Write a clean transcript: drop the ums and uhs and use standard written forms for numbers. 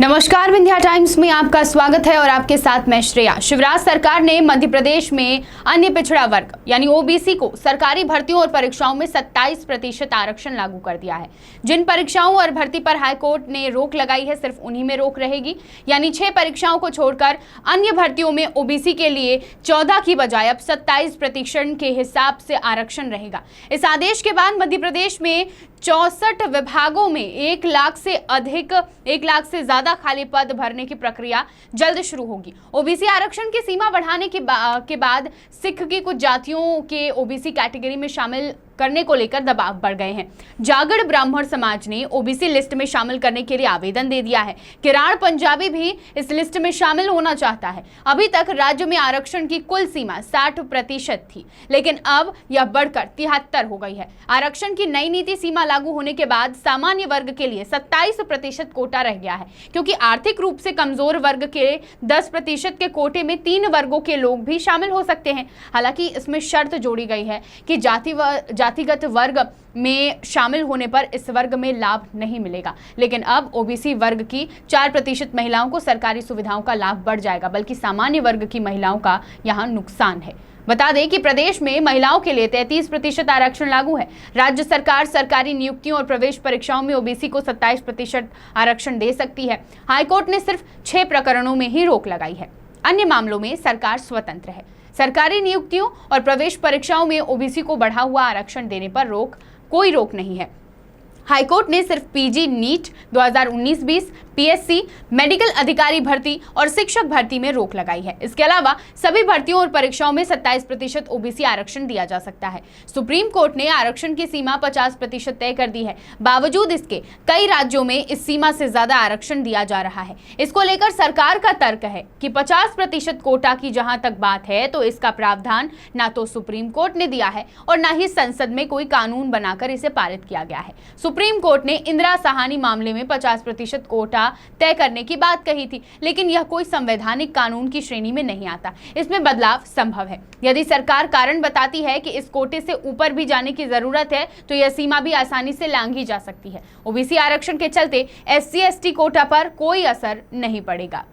नमस्कार, विंध्या टाइम्स में आपका स्वागत है और आपके साथ मैं श्रेया। शिवराज सरकार ने मध्य प्रदेश में अन्य पिछड़ा वर्ग यानी ओबीसी को सरकारी भर्तियों और परीक्षाओं में 27% आरक्षण लागू कर दिया है। जिन परीक्षाओं और भर्ती पर हाईकोर्ट ने रोक लगाई है, सिर्फ उन्हीं में रोक रहेगी, यानी 6 परीक्षाओं को छोड़कर अन्य भर्तियों में ओबीसी के लिए 14 की बजाय अब 27% के हिसाब से आरक्षण रहेगा। इस आदेश के बाद मध्य प्रदेश में 64 विभागों में 1 लाख से ज्यादा खाली पद भरने की प्रक्रिया जल्द शुरू होगी। ओबीसी आरक्षण की सीमा बढ़ाने के बाद सिख की कुछ जातियों के ओबीसी कैटेगरी में शामिल करने को लेकर दबाव बढ़ गए हैं। जागड़ ब्राह्मण समाज ने ओबीसी लिस्ट में शामिल करने के लिए आवेदन दे दिया है। किराड़ पंजाबी भी इस लिस्ट में शामिल होना चाहता है। अभी तक राज्य में आरक्षण की कुल सीमा 60% थी, लेकिन अब यह बढ़कर 73 हो गई है। आरक्षण की नई नीति सीमा लागू होने के बाद सामान्य वर्ग के लिए 27% कोटा रह गया है, क्योंकि आर्थिक रूप से कमजोर वर्ग के 10% के कोटे में 3 वर्गों के लोग भी शामिल हो सकते हैं। हालांकि इसमें शर्त जोड़ी गई है कि जातिगत वर्ग में शामिल होने पर इस वर्ग में लाभ नहीं मिलेगा, लेकिन अब ओबीसी वर्ग की 4% महिलाओं को सरकारी सुविधाओं का लाभ बढ़ जाएगा, बल्कि सामान्य वर्ग की महिलाओं का यहां नुकसान है। बता दें कि प्रदेश में महिलाओं के लिए 33% आरक्षण लागू है। राज्य सरकार सरकारी नियुक्तियों और प्रवेश परीक्षाओं में ओबीसी को 27% आरक्षण दे सकती है। हाईकोर्ट ने सिर्फ 6 प्रकरणों में ही रोक लगाई है। अन्य मामलों में सरकार स्वतंत्र है। सरकारी नियुक्तियों और प्रवेश परीक्षाओं में ओबीसी को बढ़ा हुआ आरक्षण देने पर कोई रोक नहीं है। हाईकोर्ट ने सिर्फ पीजी नीट 2019-20, पीएससी, मेडिकल अधिकारी भर्ती और शिक्षक भर्ती में रोक लगाई है। इसके अलावा सभी भर्तियों और परीक्षाओं में 27% ओबीसी आरक्षण दिया जा सकता है। सुप्रीम कोर्ट ने आरक्षण की सीमा 50% तय कर दी है। बावजूद इसके कई राज्यों में इस सीमा से ज्यादा आरक्षण दिया जा रहा है। इसको लेकर सरकार का तर्क है कि 50% कोटा की जहां तक बात है, तो इसका प्रावधान ना तो सुप्रीम कोर्ट ने दिया है और ना ही संसद में कोई कानून बनाकर इसे पारित किया गया है। सुप्रीम कोर्ट ने इंदिरा साहनी मामले में 50% कोटा तय करने की बात कही थी, लेकिन यह कोई संवैधानिक कानून की श्रेणी में नहीं आता। इसमें बदलाव संभव है। यदि सरकार कारण बताती है कि इस कोटे से ऊपर भी जाने की जरूरत है, तो यह सीमा भी आसानी से लांघी जा सकती है। ओबीसी आरक्षण के चलते SC/ST कोटा पर कोई असर नहीं पड़ेगा।